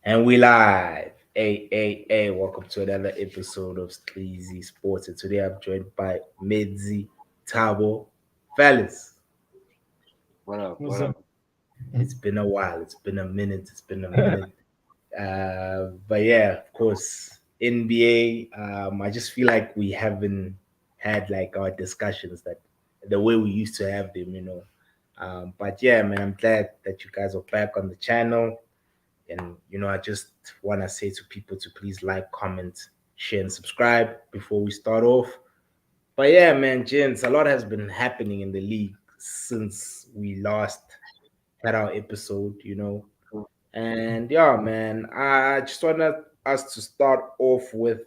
And we live. Hey, welcome to another episode of Sleazy Sports. And today I'm joined by Medzi Tabo. Fellas, What up? What's What up? up? it's been a while. It's been a minute. It's been a minute. But yeah, of course, NBA. I just feel like we haven't had like our discussions that the way we used to have them. But yeah, man, I'm glad that you guys are back on the channel. And I just want to say to people to please like, comment, share, and subscribe before we start off. But yeah, man, gents, a lot has been happening in the league since we last had our episode. And yeah, man, I just wanted us to start off with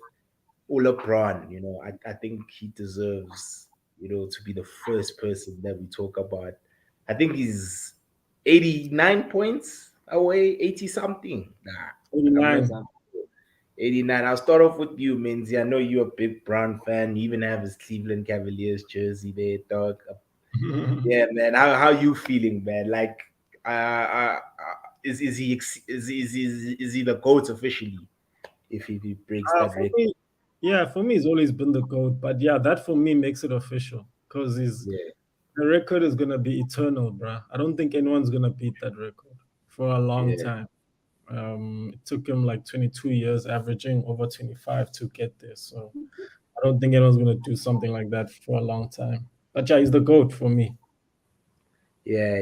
LeBron. I think he deserves, to be the first person that we talk about. I think he's 89 points away, 80 something. Nah, I'm not 89. 89. I'll start off with you, Minzy. I know you're a big Brown fan. You even have his Cleveland Cavaliers jersey there, dog. Yeah, man. How you feeling, man? Like, is he is he the GOAT officially? If he breaks that For record, me, yeah, for me, it's always been the GOAT. But yeah, that for me makes it official because yeah, the record is gonna be eternal, bruh. I don't think anyone's gonna beat that record for a long yeah. time. It took him like 22 years, averaging over 25 to get there. So I don't think anyone's gonna do something like that for a long time. But yeah, he's the GOAT for me. Yeah.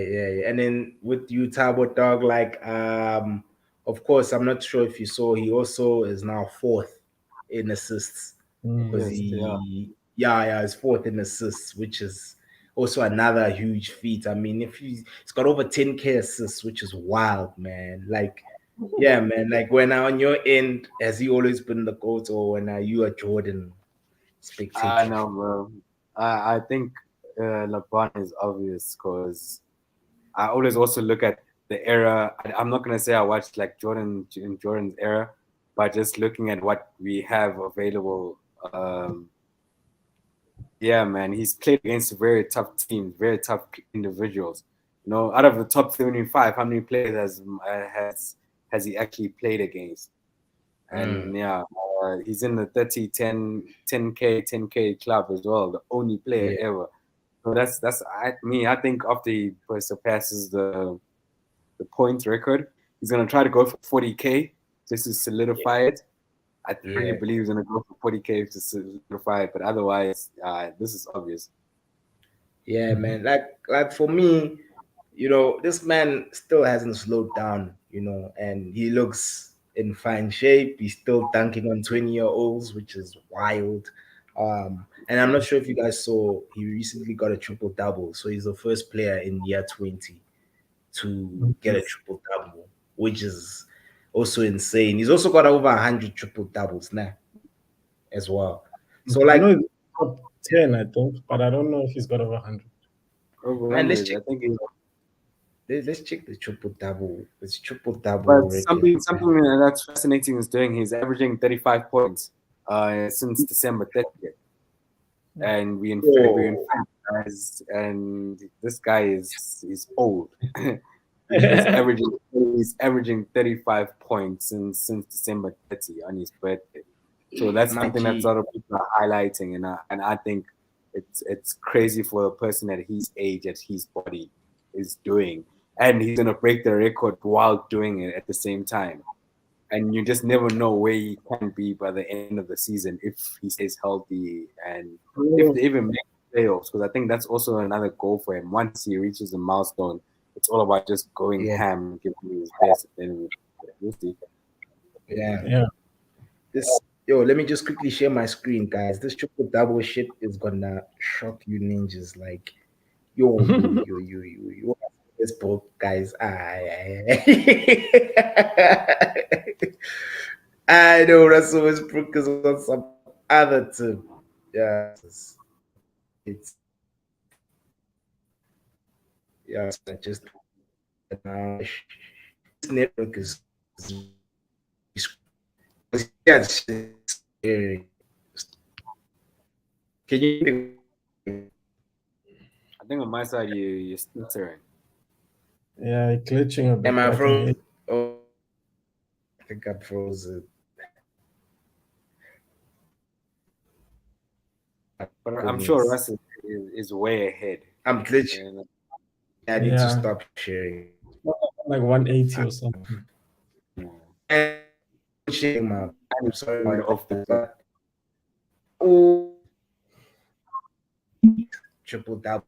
And then with you, Talbot Dog, like of course, I'm not sure if you saw he also is now fourth in assists because Mm. Yes, yeah. yeah, he's fourth in assists, which is also another huge feat. I mean, if he's got over 10K assists, which is wild, man. Like, yeah, man. Like when on your end, has he always been the GOAT, or when you a Jordan I spectator? know, bro. I think LeBron is obvious because I always also look at the era. I'm not gonna say I watched like Jordan in Jordan's era, but just looking at what we have available. Yeah, man, he's played against very tough teams, very tough individuals. Out of the top 75, how many players has he actually played against? Mm, And yeah, he's in the 30, 10, 10K, 10K club as well, the only player yeah, ever. So I think after he surpasses the points record, he's gonna try to go for 40K just to solidify it. I really yeah. believe he's gonna go for 40K to solidify it, but otherwise, this is obvious. Yeah, man. Like for me, this man still hasn't slowed down, and he looks in fine shape. He's still dunking on 20-year-olds, which is wild. And I'm not sure if you guys saw, he recently got a triple double. So he's the first player in year 20 to get a triple double, which is also insane. He's also got over 100 triple doubles now as well. So I know like, he's top 10, I think, but I don't know if he's got over 100. Over man, let's 100, check. I think he's. Let's check the triple double. It's triple double But record. something that's fascinating is doing. He's averaging 35 points since December 30th, and we in Oh, guys, and this guy is old. He's averaging 35 points since December 30 on his birthday. So that's my something that a G. lot of people are highlighting, and I think it's crazy for a person at his age, at his body, is doing, and he's gonna break the record while doing it at the same time. And you just never know where he can be by the end of the season if he stays healthy and if they even make playoffs. Because I think that's also another goal for him. Once he reaches a milestone, it's all about just going Yeah, ham and giving his best. At the end of the day. We'll see. yeah. Yeah. Let me just quickly share my screen, guys. This triple double shit is gonna shock you ninjas. Like, yo. This book, guys. I know Russell Westbrook is on some other tip. Yeah, it's yeah, it's just now. This network is yeah, it's scary. Can you? I think on my side, you're stuttering. Yeah, glitching a bit, Am but I I can hear frozen? you. Oh, think I froze it. But I'm sure Russ is way ahead. I'm glitching. And, I need to Yeah. stop sharing. Like 180 or something. And sharing I'm sorry off the but oh, triple double.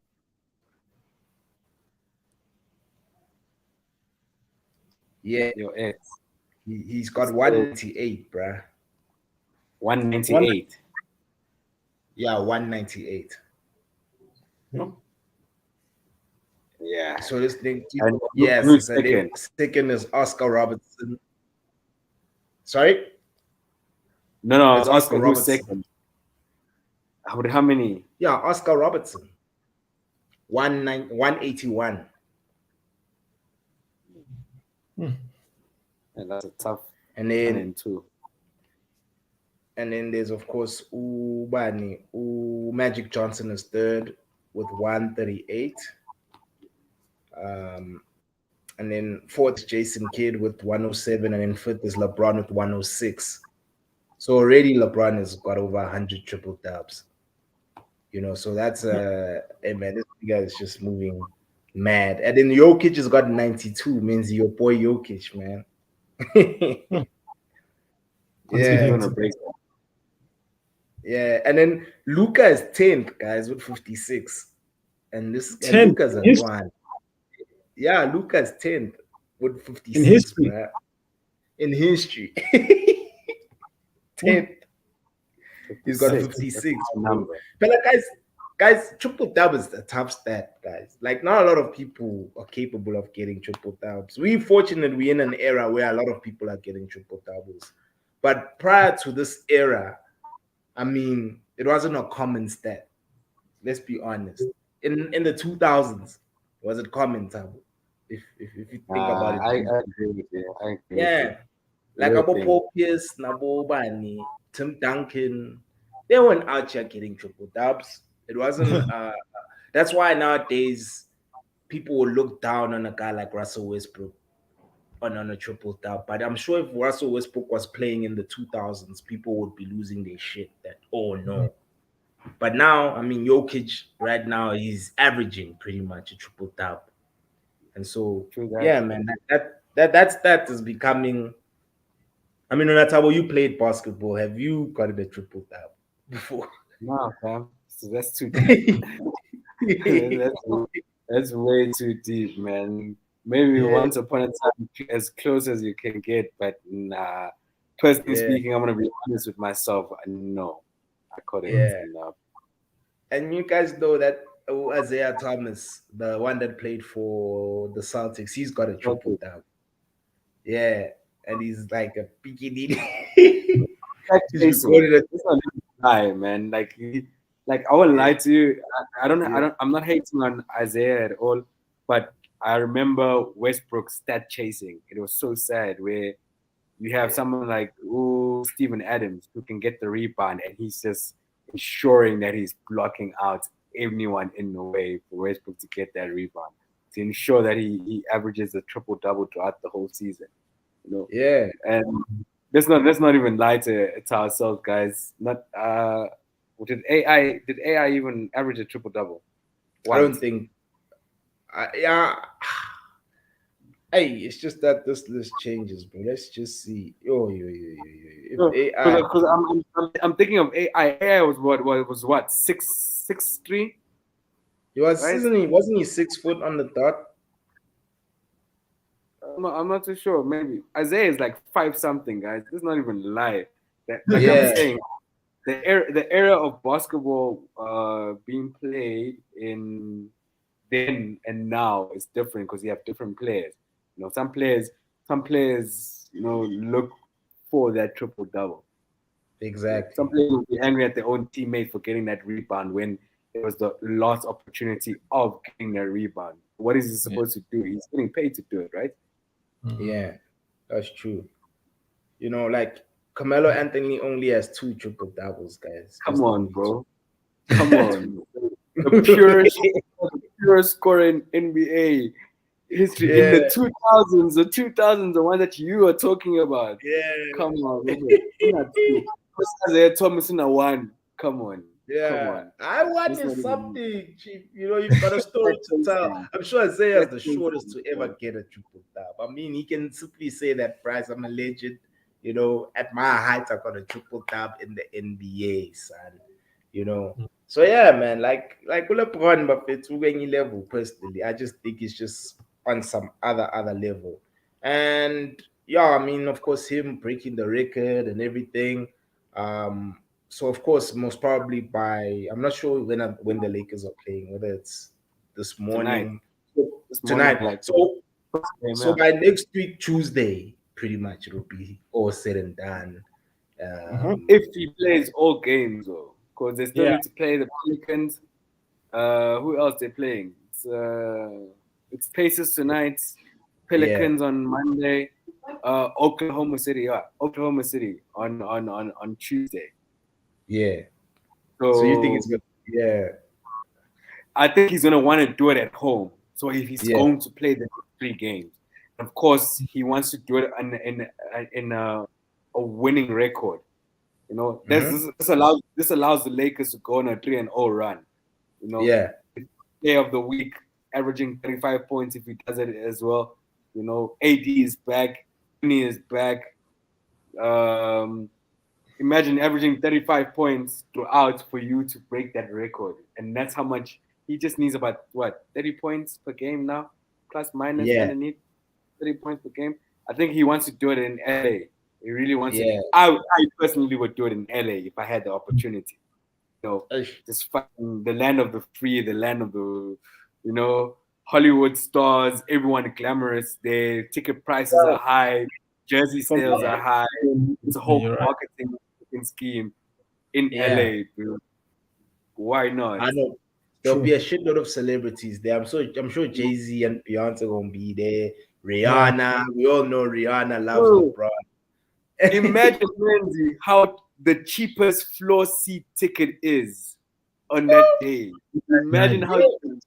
Yeah, your ex. he's got 198, bruh. 198. Yeah, 198. Yeah. So this thing, And yes, who's and then second is Oscar Robertson. Sorry? No, I was It's Oscar asking who's Robertson. second. How many? Yeah, Oscar Robertson. 181. And that's a tough And then 1 and 2. And then there's of course Magic Johnson is third with 138. And then fourth is Jason Kidd with 107, and then fifth is LeBron with 106. So already LeBron has got over 100 triple dubs. You know, so that's hey man, this guy is just moving mad. And then Jokic has got 92, means your boy Jokic, man. Yeah. Yeah, and then Luka is 10th, guys, with 56. And this and Luka's a one. Yeah, Luka's 10th with 56. In history. Bro. In history. 10th. He's got 56. Number. But like, guys, triple double is a tough stat, guys. Like, not a lot of people are capable of getting triple doubles. We're fortunate we're in an era where a lot of people are getting triple doubles. But prior to this era, I mean, it wasn't a common stat. Let's be honest. In the 2000s, was it common, Tabo? If you think about it. I agree with you. Yeah. Like Abo Paul Pierce, Nabo Bani, Tim Duncan, they weren't out here getting triple dubs. It wasn't that's why nowadays people will look down on a guy like Russell Westbrook on a triple dub. But I'm sure if Russell Westbrook was playing in the 2000s, people would be losing their shit that, oh no. But now, I mean, Jokic right now, he's averaging pretty much a triple dub. And so, yeah, man, that is becoming. I mean, Onatabo, you played basketball. Have you got a triple dub before? No, fam. So that's too deep. that's way too deep, man. Maybe once upon a time, as close as you can get, but nah. Personally speaking, I'm gonna be honest with myself. No, I couldn't. Enough. And you guys know that Isaiah Thomas, the one that played for the Celtics, he's got a triple dub. Yeah, and he's like a bikini. He's recorded it. It's not lie, man. Like I won't lie to you. I'm not hating on Isaiah at all, but I remember Westbrook stat chasing. It was so sad where you have someone like Steven Adams who can get the rebound, and he's just ensuring that he's blocking out anyone in the way for Westbrook to get that rebound, to ensure that he averages a triple double throughout the whole season. You know? Yeah. And let's not even lie to ourselves, guys. Not did AI even average a triple double? I don't think. Hey, it's just that this list changes, bro. Let's just see. Because I'm thinking of AI. AI was what 6'3". He was, right? Wasn't he 6 foot on the dot? I'm not too sure. Maybe Isaiah is like 5 something, guys. This is not even a lie. I'm saying, the era of basketball being played in then and now is different because you have different players. You know, some players, you know, look for that triple double. Exactly. Some players will be angry at their own teammate for getting that rebound when it was the lost opportunity of getting that rebound. What is he supposed to do? He's getting paid to do it, right? Yeah, that's true. You know, like Carmelo Anthony only has 2 triple doubles, guys. Come on, bro. Come on. The purest scorer in NBA history in the 2000s, the one that you are talking about. Yeah. Come on, Isaiah Thomas in a one. Come on. Yeah, Come on. I wanted something, Chief. You know, you've got a story to tell. I'm sure Isaiah is the shortest to ever get a triple dub. I mean, he can simply say that, Bryce, I'm a legend. You know, at my height, I got a triple dub in the NBA, son. You know, so yeah, man, like LeBron, but it's any level. Personally, I just think it's just on some other level. And yeah, I mean, of course, him breaking the record and everything. So of course, most probably by I'm not sure when the Lakers are playing, whether it's this morning, tonight. Like, So by next week Tuesday, pretty much it'll be all said and done. If he plays all games, though, because they still need to play the Pelicans. Who else they're playing? It's Pacers tonight, Pelicans on Monday, Oklahoma City on Tuesday. Yeah. So you think it's good? Yeah. I think he's gonna want to do it at home. So if he's going to play the 3 games, of course he wants to do it in a winning record. You know, this allows the Lakers to go on a 3-0 run. You know, day of the week, averaging 35 points if he does it as well. You know, AD is back, Vinny is back. Imagine averaging 35 points throughout for you to break that record, and that's how much he just needs. About 30 points per game now, plus minus underneath 30 points per game. I think he wants to do it in LA. He really wants it. I personally would do it in LA if I had the opportunity. You know, just fucking the land of the free, the land of the, you know, Hollywood stars, everyone glamorous. Their ticket prices are high, jersey sales are high. It's a whole marketing scheme in LA, bro. Why not? I know there'll be a shitload of celebrities there. I'm sure Jay-Z and Beyonce gonna be there. Rihanna, we all know Rihanna loves LeBron. Imagine, Lindsay, how the cheapest floor seat ticket is on that day. Imagine how the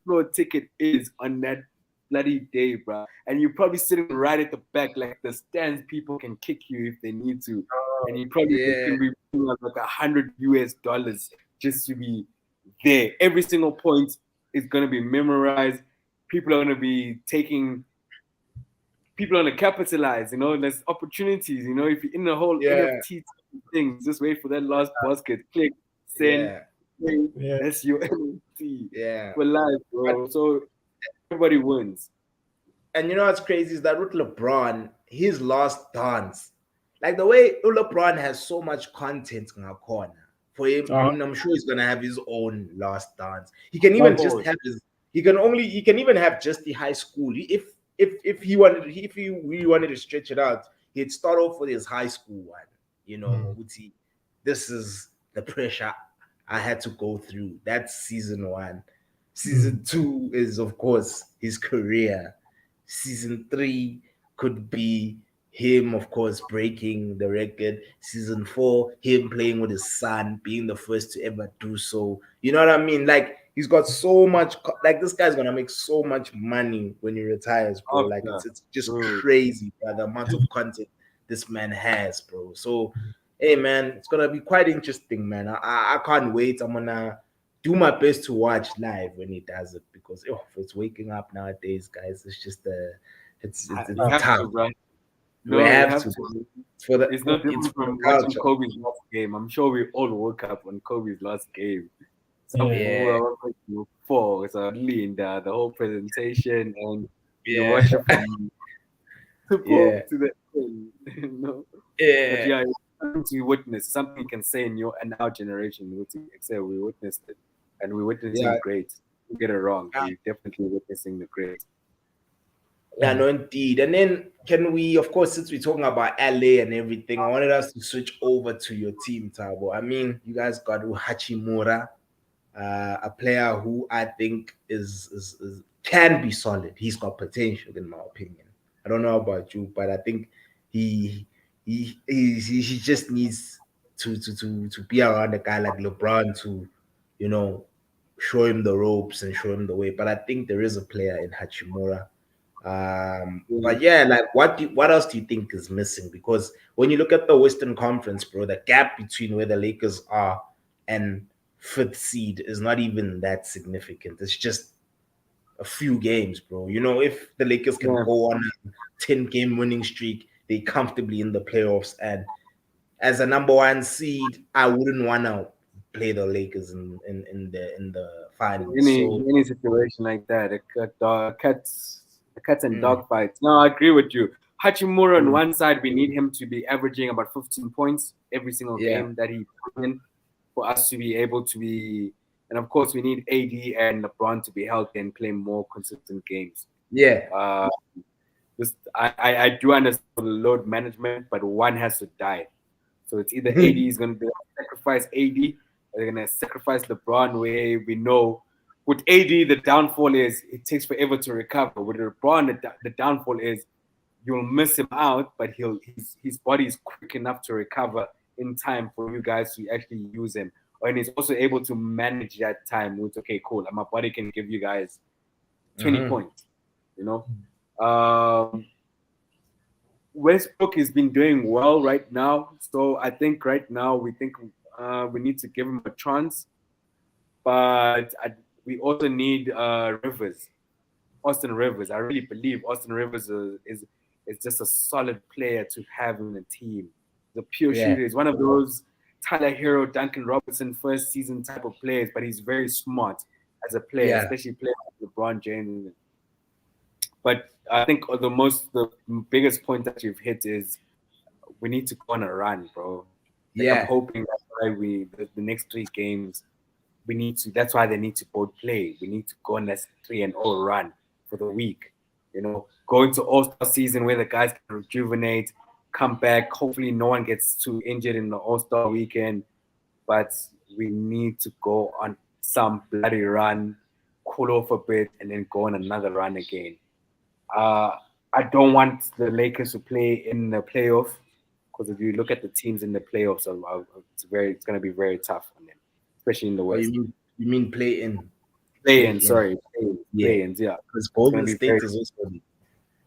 floor ticket is on that bloody day, bro. And you're probably sitting right at the back, like the stands. People can kick you if they need to, and you probably can be paying like $100 just to be there. Every single point is gonna be memorized. People are gonna be taking. People are gonna capitalize. You know, there's opportunities. You know, if you're in the whole NFT thing, just wait for that last basket. Click, send. That's your NFT for life, bro. So everybody wins. And you know what's crazy is that with LeBron, his last dance, like the way LeBron has so much content in our corner for him, I'm sure he's gonna have his own last dance. He can even just have his. He can even have just the high school. If he really wanted to stretch it out, he'd start off with his high school one. You know, this is the pressure I had to go through. That's season 1. Season 2 is, of course, his career. Season 3 could be him, of course, breaking the record. Season 4, him playing with his son, being the first to ever do so. You know what I mean? Like, he's got so much, like, this guy's gonna make so much money when he retires, bro. Like, it's just crazy, bro, the amount of content this man has, bro. So, hey, man, it's gonna be quite interesting, man. I can't wait. I'm gonna do my best to watch live when he does it, because if it's waking up nowadays, guys, it's just it's tough. No, we have to. It's not different from watching Kobe's last game. I'm sure we all woke up on Kobe's last game. Some people were 4, so lean the whole presentation, and you watch it from to the end. You know? But something to witness, something you can say in our generation. We witnessed it, and we witnessed it great. Don't get it wrong. We're definitely witnessing the great. Yeah, no, indeed. And then can we, of course, since we're talking about LA and everything, I wanted us to switch over to your team, Tabo. I mean, you guys got Hachimura, a player who I think is can be solid. He's got potential, in my opinion. I don't know about you, but I think he just needs to be around a guy like LeBron to, show him the ropes and show him the way. But I think there is a player in Hachimura But yeah, like what else do you think is missing? Because when you look at the Western Conference, bro, the gap between where the Lakers are and fifth seed is not even that significant. It's just a few games, bro. You know, if the Lakers can Yeah. go on a 10-game winning streak, they comfortably in the playoffs. And as a number one seed, I wouldn't want to play the Lakers in the finals. So Any situation like that, cats and mm, dog fights. No, I agree with you. Hachimura on mm, one side, we need him to be averaging about 15 points every single yeah, game that he put in for us to be able to be. And of course, we need AD and LeBron to be healthy and play more consistent games. yeah, I do understand the load management, but one has to die. So it's either AD is going to sacrifice AD, or they're going to sacrifice LeBron. Where we know with AD the downfall is it takes forever to recover. With LeBron, the downfall is you'll miss him out, but his body is quick enough to recover in time for you guys to actually use him. And he's also able to manage that time with okay, cool. My body can give you guys 20 points. You know. Westbrook has been doing well right now, so I think right now we need to give him a chance, but we also need Austin Rivers. I really believe Austin Rivers is just a solid player to have in the team. The pure shooter is one of those Tyler Hero, Duncan Robinson first season type of players, but he's very smart as a player, especially playing with LeBron James. But I think the biggest point that you've hit is we need to go on a run, bro. I'm hoping that's why the next 3 games that's why they need to both play. We need to go on this 3-0 run for the week. You know, go into All-Star season where the guys can rejuvenate, come back. Hopefully no one gets too injured in the All-Star weekend. But we need to go on some bloody run, cool off a bit, and then go on another run again. I don't want the Lakers to play in the playoff because if you look at the teams in the playoffs, it's going to be very tough on them, especially in the West. You mean play in? Sorry, play-ins, yeah. Because Golden State is also,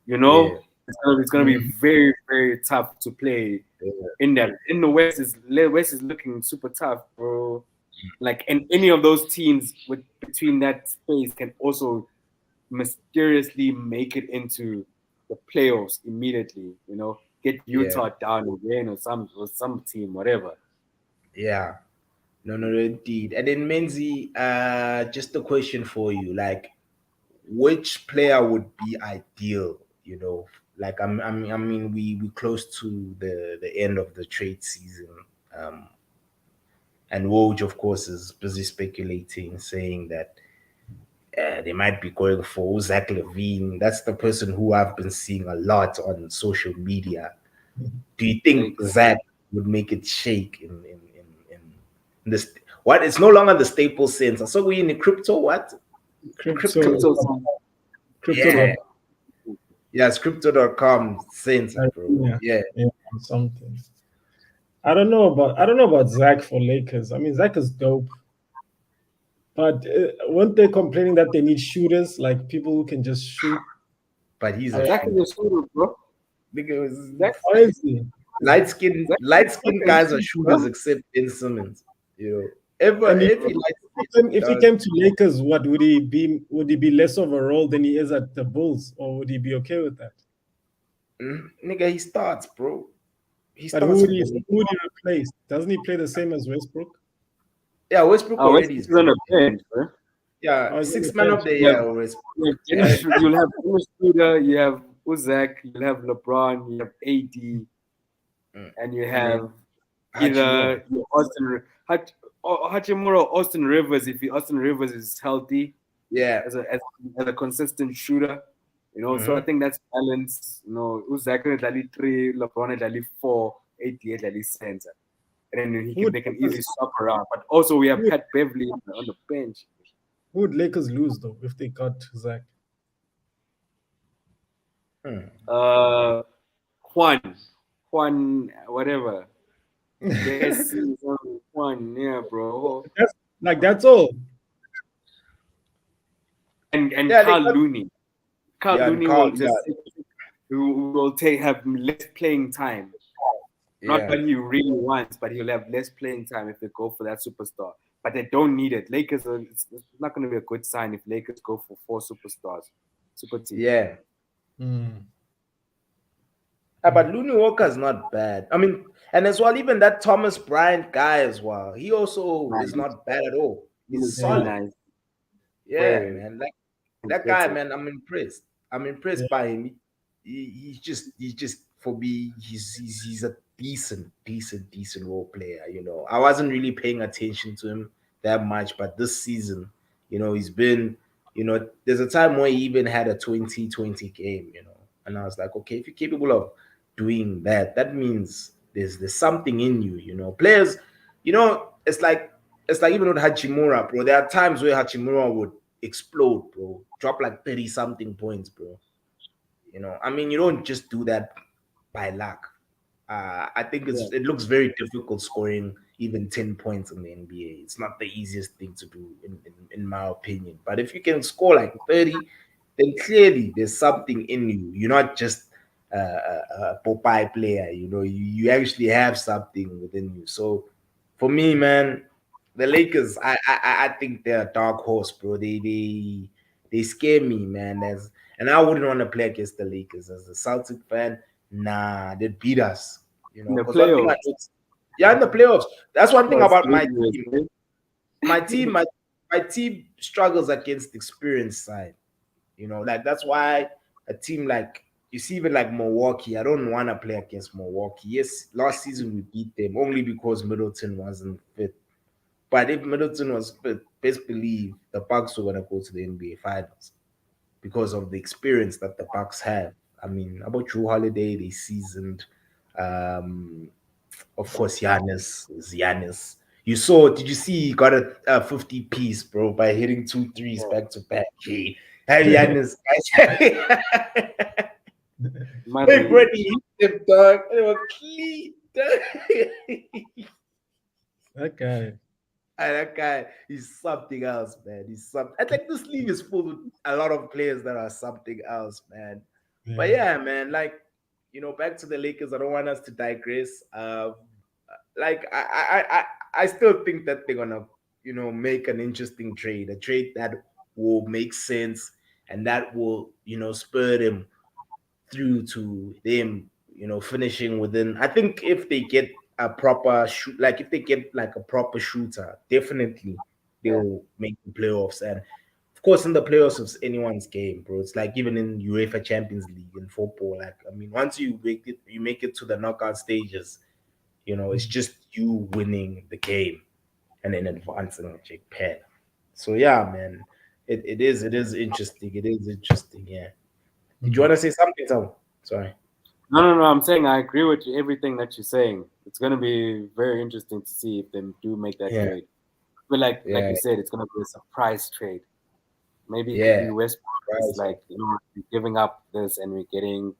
it's going to be very, very tough to play in that. In the West is looking super tough, bro. Like, and any of those teams between that space can also mysteriously make it into the playoffs immediately. You know, get Utah down again or some team, whatever. Yeah. No, indeed. And then Menzi, just a question for you: like, which player would be ideal? You know, like I mean, we close to the end of the trade season, and Woj, of course, is busy speculating, saying that they might be going for Zach LaVine. That's the person who I've been seeing a lot on social media. Do you think Zach would make it shake in this? What? It's no longer the Staples Center. So we in the crypto what? Crypto. Yeah. It's crypto.com center, bro. Yeah. Something. I don't know about Zach for Lakers. I mean, Zach is dope. But weren't they complaining that they need shooters, like people who can just shoot? But he's Zach is a shooter, bro. Because light skin guys are shooters except Ben Simmons. You know, if he came to Lakers, what would he be? Would he be less of a role than he is at the Bulls, or would he be okay with that? Nigga, he starts, bro. But who would he replace? Doesn't he play the same as Westbrook? Yeah, Westbrook already is on the bench, bro. Yeah, 6th man of the year. You'll have Shooter, you have Uzak, you'll have LeBron, you have AD, and you have either Hachimura or Austin Rivers. If Austin Rivers is healthy, as a consistent shooter, you know. So I think that's balance. You know, Uzak Dali 3, LeBron Dali 4, AD Dali center. And then they can easily swap around. But also we have Pat Beverly on the bench. Who would Lakers lose though if they got Zach? Juan, whatever. Yes, Juan, yeah, bro. That's all. And Carl Looney. Carl Yeah, and Looney Carl, will just who will have less playing time. Not yeah, what he really wants, but he'll have less playing time if they go for that superstar. But they don't need it. Lakers it's not going to be a good sign if Lakers go for 4 superstars. Super team. yeah. Mm. But Looney Walker's not bad. I mean, and as well, even that Thomas Bryant guy as well. He also is not bad at all. He's He's very solid. nice. Yeah, Very man. Like that guy, man. I'm impressed. I'm impressed Yeah. by him. He's just for me. He's a decent role player. You know, I wasn't really paying attention to him that much, but this season, you know, he's been. You know, there's a time where he even had a 20-20 game. You know, and I was like, okay, if you're capable of doing that, that means there's something in you. You know, players. You know, it's like even with Hachimura, bro. There are times where Hachimura would explode, bro. Drop like 30 something points, bro. You know, I mean, you don't just do that by luck. I think it looks very difficult scoring even 10 points in the NBA. It's not the easiest thing to do, in my opinion. But if you can score like 30, then clearly there's something in you. You're not just a Popeye player, you know, you actually have something within you. So for me, man, the Lakers, I think they're a dark horse, bro. They scare me, man. And I wouldn't want to play against the Lakers as a Celtic fan. Nah, they'd beat us. You know, In the because one thing I playoffs. noticed, yeah, in the playoffs. That's one thing about my Dangerous, team. man. My team struggles against the experience side. You know, like that's why a team like you see even like Milwaukee, I don't want to play against Milwaukee. Yes, last season we beat them only because Middleton wasn't fit. But if Middleton was fit, best believe the Bucks were gonna go to the NBA Finals because of the experience that the Bucks have. I mean, about Drew Holiday, they seasoned. Um, of course, Giannis is Giannis. You saw? Did you see? He got a 50 piece, bro, by hitting 2 threes back to back. Hey, Giannis, guys. Hey, bro, he hit them, dog. They were clean. That guy. And that guy is something else, man. He's something. I think this league is full with a lot of players that are something else, man. But yeah, man, like back to the Lakers. I don't want us to digress. Like I still think that they're gonna, make an interesting trade, a trade that will make sense and that will, spur them through to them, finishing within. I think if they get a proper shoot, like if they get like a proper shooter, definitely they'll make the playoffs. And of course, in the playoffs, it's anyone's game, bro. It's like even in UEFA Champions League in football. Like, I mean, once you make it to the knockout stages, it's just you winning the game and then advancing with Japan. So yeah, man, it is interesting. It is interesting. Yeah. Did you want to say something, Tom? Sorry. No. I'm saying I agree with everything that you're saying. It's going to be very interesting to see if they do make that trade. But like you said, it's going to be a surprise trade. Maybe it could be Westbrook is like, we're giving up this and we're getting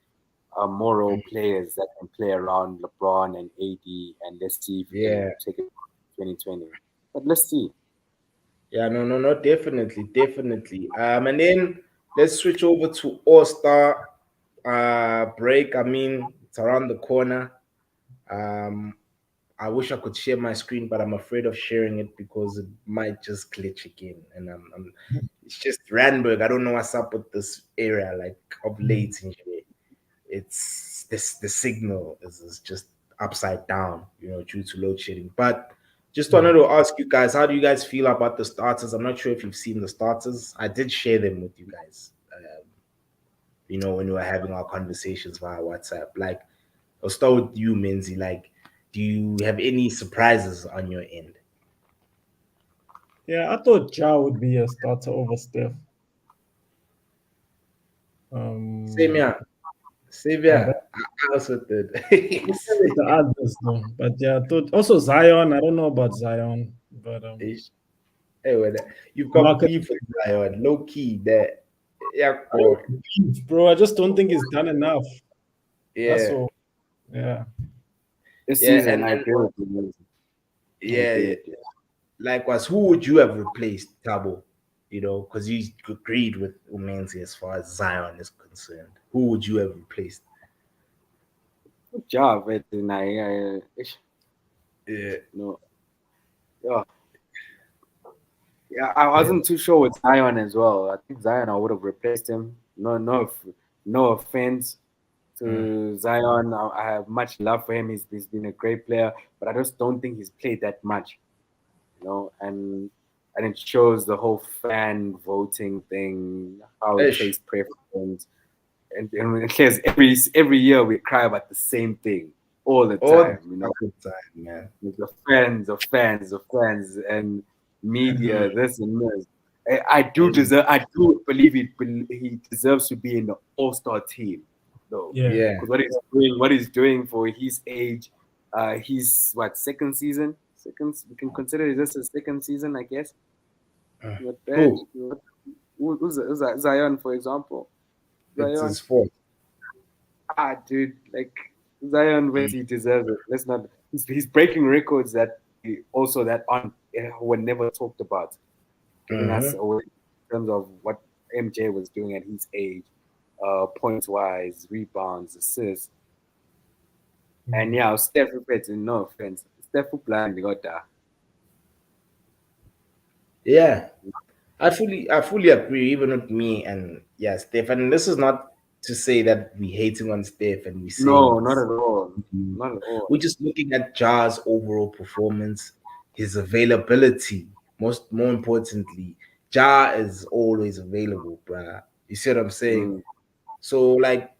more role players that can play around LeBron and AD, and let's see if we can take it 2020. But let's see. Yeah, no, definitely. And then let's switch over to All-Star break. I mean, it's around the corner. I wish I could share my screen, but I'm afraid of sharing it because it might just glitch again. And it's just Randburg. I don't know what's up with this area, like of late. It's the signal is just upside down, due to load shedding. But just wanted to ask you guys, how do you guys feel about the starters? I'm not sure if you've seen the starters. I did share them with you guys, when we were having our conversations via WhatsApp. Like, I'll start with you, Menzi. Like, do you have any surprises on your end? Yeah, I thought Ja would be a starter over Steph. Same here. I also did. The others though, but yeah, I thought also Zion. I don't know about Zion, but Anyway, you've got beef with Zion, low key. That bro, I just don't think he's done enough. Yeah. That's all. Yeah. This season, I agree with you. Yeah. Likewise, who would you have replaced, Tabo? because you agreed with Umenzi as far as Zion is concerned. Who would you have replaced? Good job, and Yeah. no, yeah, yeah. I wasn't too sure with Zion as well. I think Zion, I would have replaced him. No offense to Zion. I have much love for him. He's been a great player, but I just don't think he's played that much, and it shows the whole fan voting thing, how it Ish. takes preference, and it says every year we cry about the same thing all the All time, the good time, man. with the fans, and media, this and this. I do believe he deserves to be in the All-Star team, though. Yeah. Yeah. Because what he's doing for his age, he's what, second season? We can consider this a second season, I guess. Not bad. Who's Zion, for example? It's Zion, his fault. dude, like Zion, when he deserves it. Let's not. He's breaking records that were never talked about, giving us away in terms of what MJ was doing at his age, points wise, rebounds, assists, and yeah, Steph repeats. No offense, Steph blind got that. Yeah. I fully agree, even with me and yeah, Steph. And this is not to say that we hating on Steph and we saying No, not at all. Not at all. we're just looking at Ja's overall performance, his availability. More importantly, Ja is always available, bruh. You see what I'm saying? So like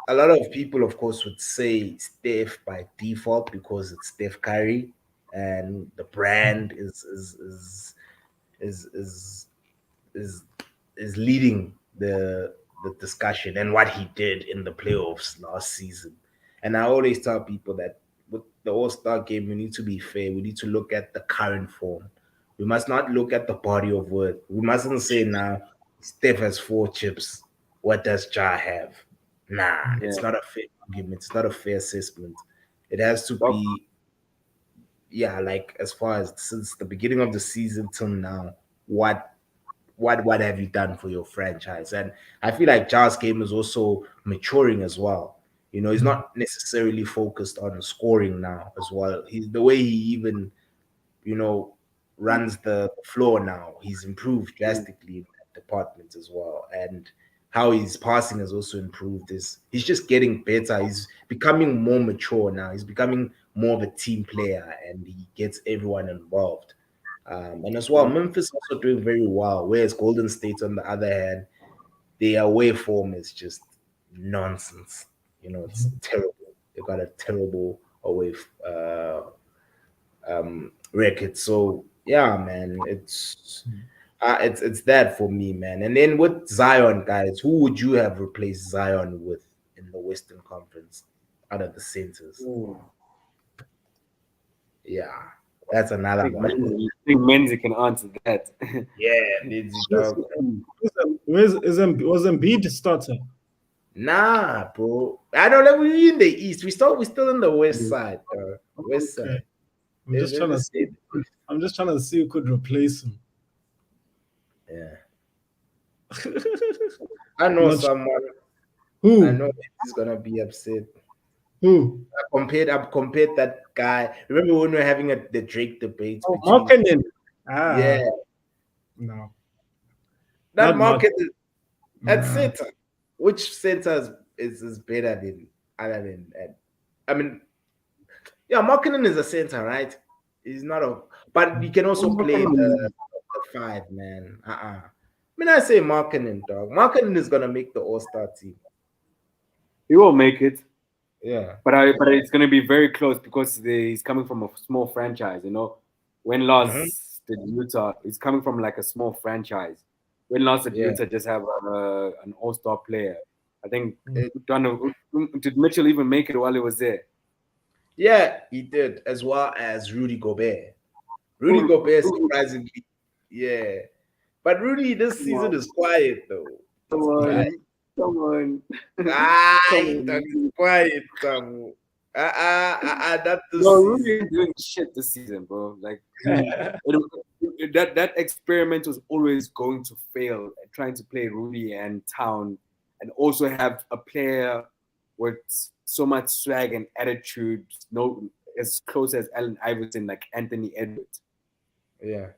a lot of people, of course, would say Steph by default because it's Steph Curry and the brand is is is is leading the discussion and what he did in the playoffs last season. And I always tell people that with the All-Star game, we need to be fair. We need to look at the current form. We must not look at the body of work. We mustn't say now Steph has 4 chips. What does Ja have? Nah, it's not a fair argument. It's not a fair assessment. It has to be, yeah, like as far as since the beginning of the season till now, what have you done for your franchise? And I feel like Ja's game is also maturing as well. He's not necessarily focused on scoring now as well. He's the way he even, you know, runs the floor now. He's improved drastically in that department as well. And how his passing has also improved is he's just getting better. He's becoming more mature now. He's becoming more of a team player and he gets everyone involved. And as well, Memphis also doing very well. Whereas Golden State, on the other hand, their away form is just nonsense. It's terrible. They got a terrible away record. So yeah, man, it's that for me, man. And then with Zion, guys, who would you have replaced Zion with in the Western Conference out of the centers? Yeah, that's another one. I think Menzi can answer that. Yeah, Was Embiid starter? Nah, bro. I don't know. We're in the East. We're still in the West side, West side. I'm just trying to see. I'm just trying to see who could replace him. Yeah. I know someone. Who? I know he's gonna be upset. Who? I've compared that guy. Remember when we were having the Drake debate? Oh, Markkanen. Yeah. No. That Markkanen at center. Which center is better than other than that? I mean, yeah, Markkanen is a center, right? He's not but you can also play the 5, man. I mean, I say Markkanen, dog. Markkanen is gonna make the All-Star team. He will make it. Yeah, but it's going to be very close because he's coming from a small franchise. When last did Utah? He's coming from like a small franchise. When last did Utah just have an All-Star player? I think did Mitchell even make it while he was there? Yeah, he did, as well as Rudy Gobert. Rudy Gobert, surprisingly, yeah. But Rudy this season is quiet though. Come on. He's quiet. Not this No, season. Rudy ain't doing shit this season, bro. Like that experiment was always going to fail. Trying to play Rudy and Town, and also have a player with so much swag and attitude, no, as close as Allen Iverson, like Anthony Edwards. Yeah.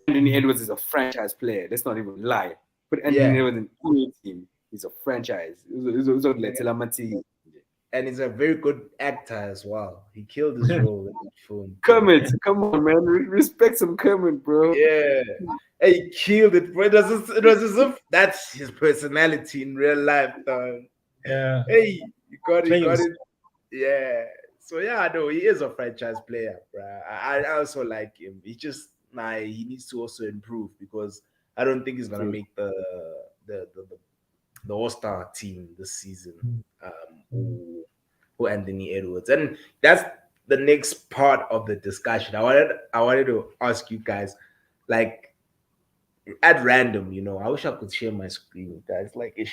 Anthony Edwards is a franchise player. Let's not even lie. Put Anthony Edwards in any team. He's a franchise. And he's a very good actor as well. He killed his role in that film. Kermit, come on, man. Respect some Kermit, bro. Yeah. Hey, he killed it, bro. It was as if that's his personality in real life, dog. Yeah. Hey, you got Famous. it. Yeah. So yeah, no, he is a franchise player, bro. I also like him. He just he needs to also improve because I don't think he's gonna make the All-Star team this season. Who Anthony Edwards, and that's the next part of the discussion. I wanted to ask you guys, like at random, I wish I could share my screen, guys. Like,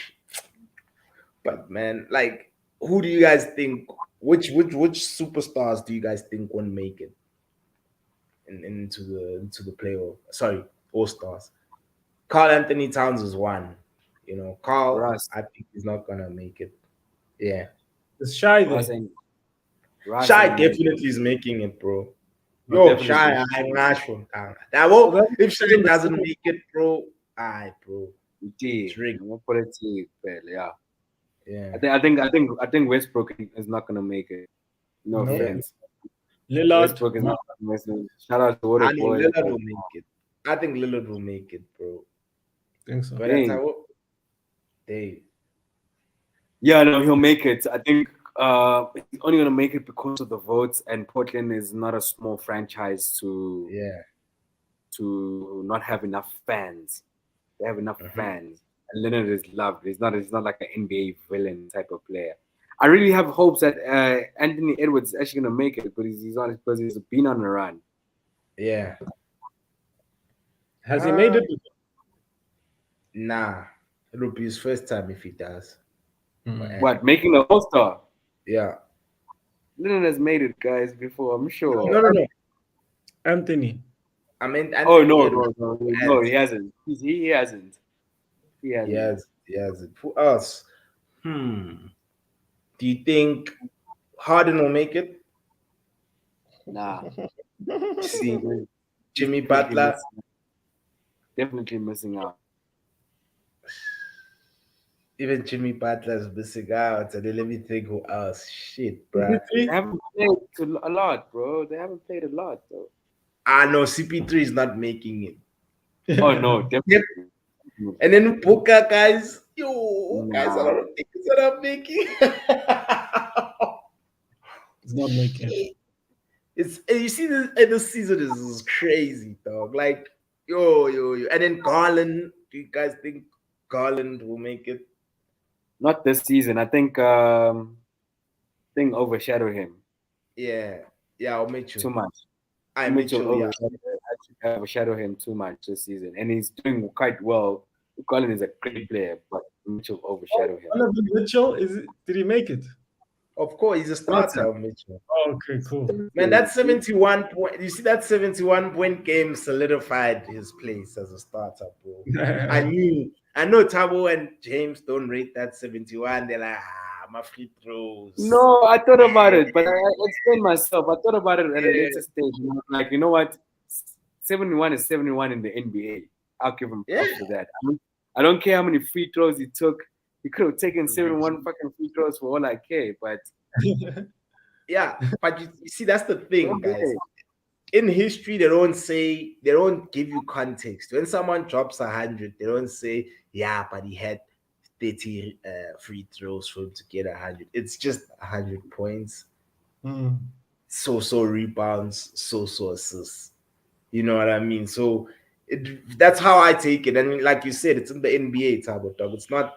but man, like, who do you guys think? Which superstars do you guys think won't make it into the playoff? Sorry, All Stars. Carl Anthony Towns is one. Carl, Russ. I think he's not gonna make it. Yeah. It's Shy Russ there. ain't- Russ Shy ain't definitely is making it, bro. No, Yo, definitely. Shy, I'm not sure. If Shy doesn't make it, bro, bro. G. Drake. No politics, but yeah. Yeah. I think Westbrook is not gonna make it. No No. offense. Lillard. Westbrook is not gonna make it. Shout out to Water I mean, Boy. Lillard will make it. I think Lillard will make it, bro. think so. But Dang. that's how. Dave. Yeah, no, he'll make it. I think he's only gonna make it because of the votes, and Portland is not a small franchise to not have enough fans. They have enough fans. And Leonard is loved. He's not like an NBA villain type of player. I really have hopes that Anthony Edwards is actually gonna make it, but he's on because he's been on a run. Yeah. Has he made it? Nah. It'll be his first time if he does. What, making the All-Star? Yeah. Leonard has made it, guys, before, I'm sure. No. Anthony. I mean, Oh no, he hasn't. He hasn't. He hasn't. He has it. For us, do you think Harden will make it? Nah. See, Jimmy Butler. Definitely missing out. Even Jimmy Butler's missing out. And then let me think who else. Shit, bro. They haven't played a lot, bro. They haven't played a lot, though. No, CP3 is not making it. Oh no, definitely. And then Booker, guys. Guys, I don't think it's not making. It's not making it. You see this season is crazy, dog. Like, yo. And then Garland. Do you guys think Garland will make it? Not this season. I think overshadowed him. Yeah, I'll Mitchell. Too much. Mitchell overshadowed him too much this season, and he's doing quite well. Garland is a great player, but Mitchell overshadowed him. Donovan Mitchell, did he make it? Of course, he's a starter, Mitchell. Oh, okay, cool. Man, that 71 point. You see that 71-point game solidified his place as a starter, bro. I know Tabo and James don't rate that 71. They're like, my free throws. No, I thought about it, but I explained myself. I thought about it at a later stage. Like, you know what? 71 is 71 in the NBA. I'll give him props for that. I don't care how many free throws he took. He could have taken 71 fucking free throws for all I care, but yeah, but you see, that's the thing, guys. In history, they don't give you context. When someone drops 100, they don't say, yeah, but he had 30 free throws for him to get 100. It's just 100 points. So rebounds, so assists. You know what I mean? So that's how I take it. And like you said, it's in the NBA, Tabo Dog. It's not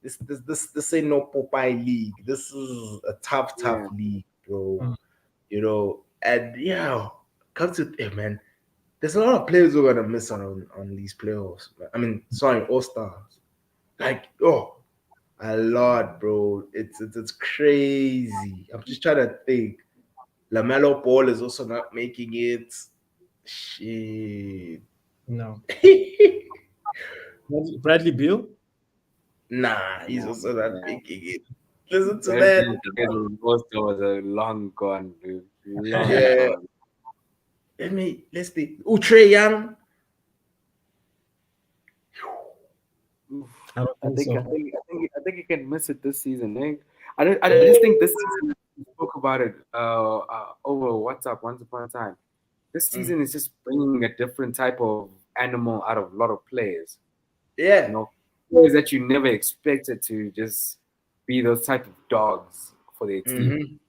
this ain't no Popeye league. This is a tough league, bro. And come to man. There's a lot of players who are gonna miss on these playoffs. I mean, sorry, All Stars. Like, I A lot, bro. It's crazy. I'm just trying to think. LaMelo Ball is also not making it. Shit. No. Bradley Beal? Nah, he's also not Yeah. making it. Listen to Very that. good. Most was a long gone, dude. Long Yeah. gone. Let's think. Oh, Trey Young. I don't I think think, so. I think you can miss it this season. Eh? I just think this season we spoke about it over WhatsApp once upon a time. This season is just bringing a different type of animal out of a lot of players. Yeah. You know, players that you never expected to just be those type of dogs for their team.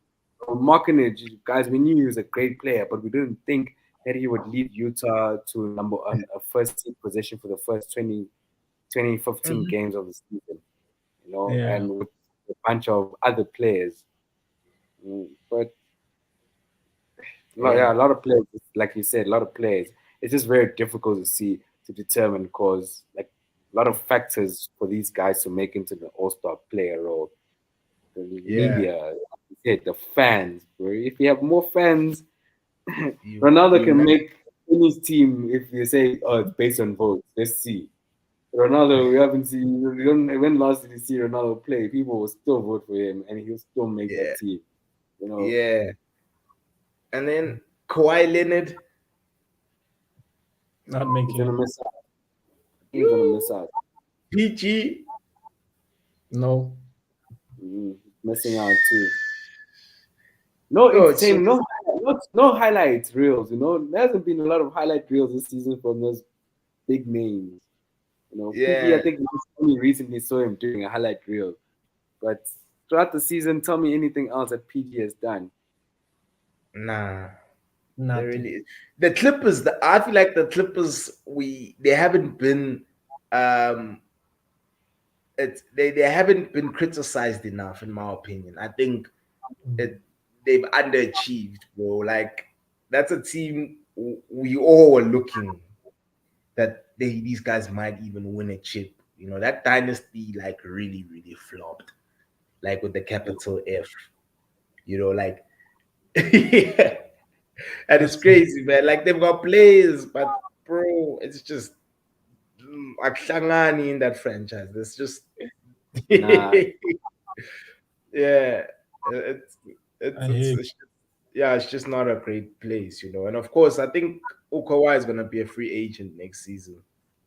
Markinage, guys, we knew he was a great player, but we didn't think that he would lead Utah to a first team position for the first 15 games of the season. You know, Yeah. and with a bunch of other players. But yeah, a lot of players, like you said, a lot of players. It's just very difficult to determine because like a lot of factors for these guys to make into the All-Star player role. The Yeah. media, like you said, the fans, bro. If you have more fans, You- Ronaldo you can know- make any team if you say, oh, it's based on votes. Let's see. Ronaldo, we haven't seen. When last did you see Ronaldo play? People will still vote for him, and he'll still make Yeah. that team. You know, Yeah. And then Kawhi Leonard. Not he's making gonna it. miss out. He's gonna miss out. PG. No. Missing out too. No Oh, it's entertainment, no highlight reels. You know, there hasn't been a lot of highlight reels this season from those big names. You know, PG, Yeah. I think we just only recently saw him doing a highlight reel. But throughout the season, tell me anything else that PG has done. Nah. They Nothing. really the Clippers, I feel like the Clippers, they haven't been they haven't been criticized enough, in my opinion. I think they've underachieved, bro. Like that's a team we all were looking that these guys might even win a chip. You know, that dynasty like really, really flopped. Like with the capital F. You know, like yeah. And it's crazy, man. Like they've got players, but bro, it's just Akhlangani in that franchise. There's just Nah. yeah, it's yeah, it's just not a great place, you know. And of course, I think Okawa is gonna be a free agent next season,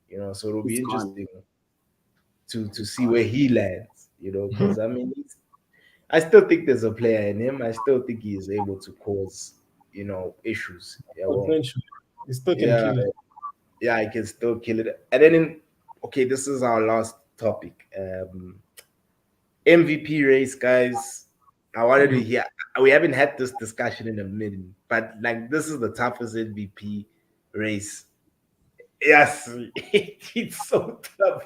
you know. So it'll be He's gone. interesting to see where he lands, you know. Because I mean, I still think there's a player in him. I still think he is able to cause, you know, issues. Yeah, well, Potential. He still can yeah, kill it. yeah, I can still kill it. And then, okay, this is our last topic. MVP race, guys. I wanted to hear. We haven't had this discussion in a minute, but like this is the toughest MVP race. Yes, it's so tough.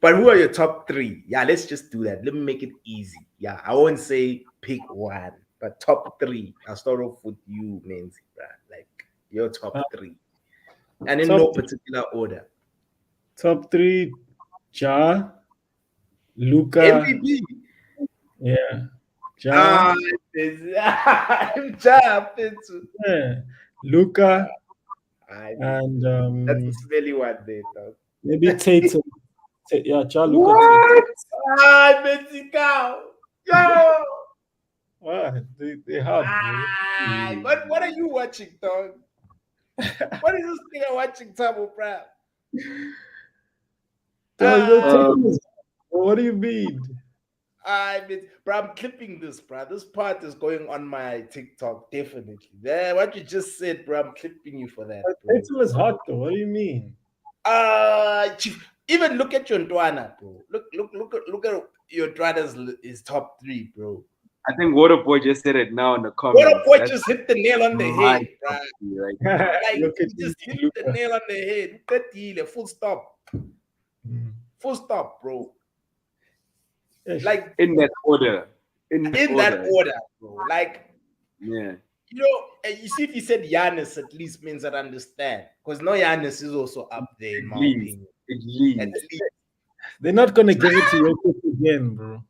But who are your top three? Yeah, let's just do that. Let me make it easy. Yeah, I won't say pick one, but top three. I'll start off with you, Menzi, like your top three. And in no particular order. Top three: Ja, Luca. MVP. Yeah. Ja. I'm Ja. Yeah. Luca. And that's a smelly one there, dog. maybe Tatum. Yeah, Ja, Luca. What? Ah, Menzi cow. Yo. What? They hard, bro. What are you watching, dog? What is this thing I'm watching, Tabo Brown? What do you mean? Bro, I'm clipping this, bro. This part is going on my TikTok, definitely. There, what you just said, bro, I'm clipping you for that. Tatum is hot, though. What do you mean? Chief, even look at your Ndwana, bro. Look at your Ndwana's his top three, bro. I think Waterboy just said it now in the comments. Waterboy just hit the nail on the head, bro. Like, Look at just hit the nail on the head. Look at the full stop. Full stop, bro. Like in that order. In that order, bro. Like, yeah. You know, you see, if you said Giannis, at least means I understand. Because no Giannis is also up there, in my opinion. It leads. They're not gonna give it to Jokic again, bro.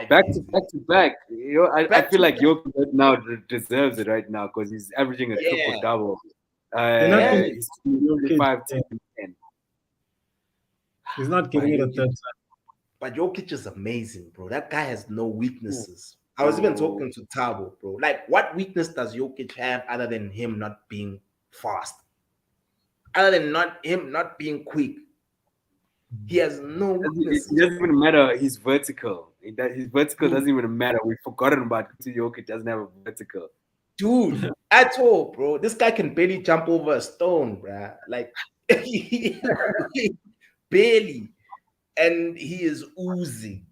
Back to back. I Back feel to like Jokic right now deserves it right now because he's averaging a Yeah. triple double. They're not gonna He's give Jokic 25, again. 10, 10. He's not giving it a third time. But Jokic is amazing, bro. That guy has no weaknesses. I was even talking to Tabo, bro. Like, what weakness does Jokic have other than him not being fast? Other than him not being quick? He has no It weaknesses. doesn't even matter. He's vertical. His vertical doesn't even matter. We've forgotten about Jokic doesn't have a vertical. Dude, at all, bro. This guy can barely jump over a stone, bro. Like, barely. And he is oozing.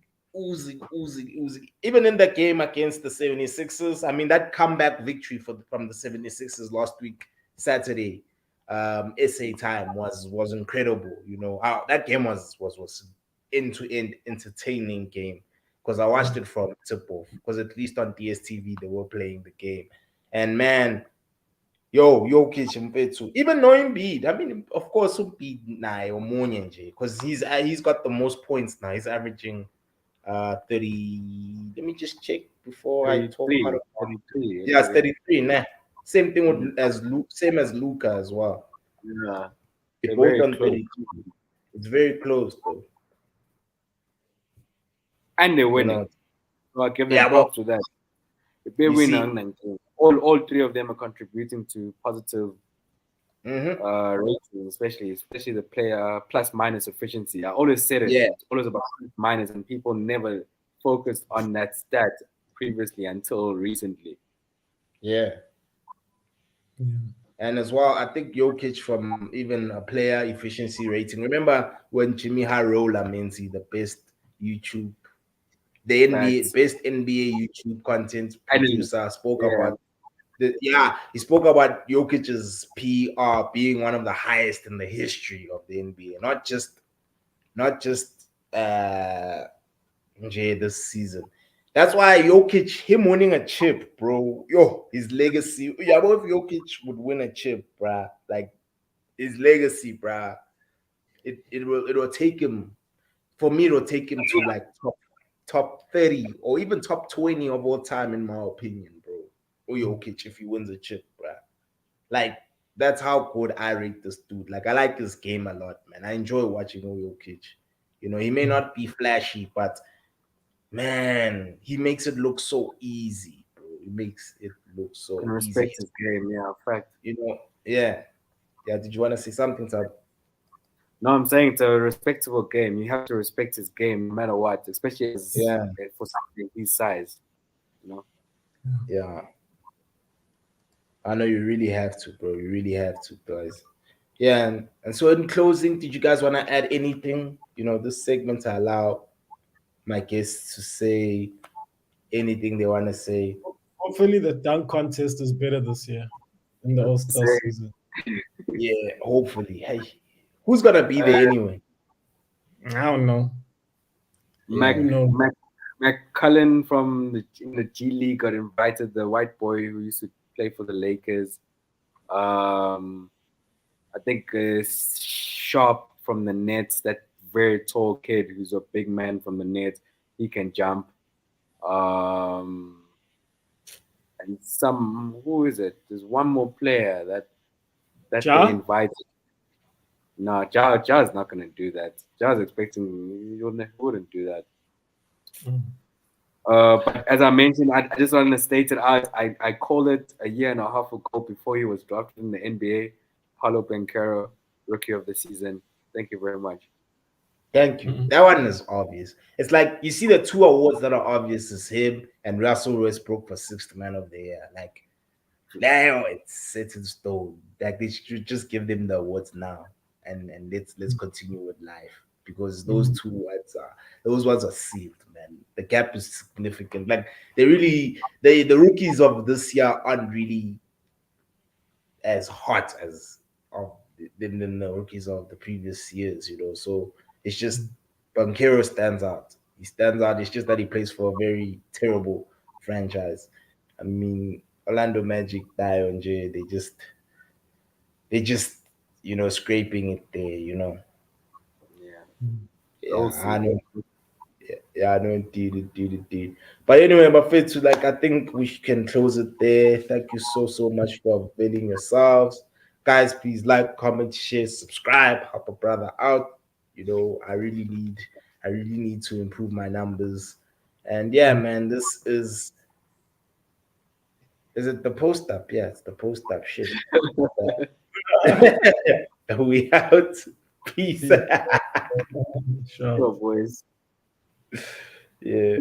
Even in the game against the 76ers, I mean, that comeback victory from the 76ers last week, Saturday, SA time was incredible. You know, that game was end-to-end entertaining game because I watched it from tip-off because at least on DSTV they were playing the game. And man, Jokic Mfethu, even no Embiid. I mean, of course, Embiid naye omunye nje because he's got the most points now. He's averaging 30. Let me just check before I talk about it. 33. Yeah, it's 33. Nah. Same thing same as Luca as well. Yeah. They're They're both very on close. 32. It's very close though. And they're You winning. know. So I give them Yeah, well, props for that. If they you win, see- all three of them are contributing to positive Mhm. ratings, especially the player plus minus efficiency. I always said it. Yeah. It's always about plus minus, and people never focused on that stat previously until recently. Yeah. And as well, I think Jokic from even a player efficiency rating. Remember when Jimmy Harola Menzi, the best YouTube, the NBA best NBA YouTube content producer, spoke about he spoke about Jokic's PR being one of the highest in the history of the NBA, not just this season. That's why Jokic, him winning a chip, bro. His legacy. Yeah, if Jokic would win a chip, bruh, like his legacy, bruh, it will take him. For me, it'll take him to like top 30 or even top 20 of all time, in my opinion, bro. Or Jokic if he wins a chip, bruh. Like that's how good I rate this dude. Like I like this game a lot, man. I enjoy watching Jokic. You know, he may not be flashy, but man, he makes it look so easy, bro. He makes it look so And easy. respect his game, yeah, fact. You know, yeah. Did you want to say something, Tab? No, I'm saying it's a respectable game. You have to respect his game no matter what, especially for something his size. You know. Yeah. I know you really have to, bro. You really have to, guys. Yeah, and so in closing, did you guys want to add anything? You know, this segment to allow my guests to say anything they want to say. Hopefully, the dunk contest is better this year in the All-Star season. Yeah, hopefully. Hey, who's gonna be there anyway? I don't know. McCullen from the G League got invited. The white boy who used to play for the Lakers. I think Sharp from the Nets. That very tall kid who's a big man from the Nets. He can jump. And who is it? There's one more player that they invited. No, Ja's not gonna do that. Ja's expecting he wouldn't do that. But as I mentioned, I just want to state it out. I called it a year and a half ago before he was drafted in the NBA. Paolo Banchero, Rookie of the Season. Thank you very much. Thank you. That one is obvious. It's like you see the two awards that are obvious is him and Russell Westbrook for Sixth Man of the Year. Like now it's set in stone. Like they should just give them the awards now and let's continue with life because those those ones are sealed, man. The gap is significant. Like the rookies of this year aren't really as hot as than the rookies of the previous years, you know. So it's just Banchero stands out. He stands out. It's just that he plays for a very terrible franchise. I mean, Orlando Magic, Dion J, they just scraping it there, you know. Yeah. We'll Yeah, I see. know. Yeah, I know, indeed. But anyway, my friends, so like I think we can close it there. Thank you so much for availing yourselves, guys. Please like, comment, share, subscribe. Help a brother out. You know, I really need to improve my numbers. And yeah, man, this is it the post up? Yeah, it's the post up shit. We out. Peace. Sure. Sure, boys. Yeah.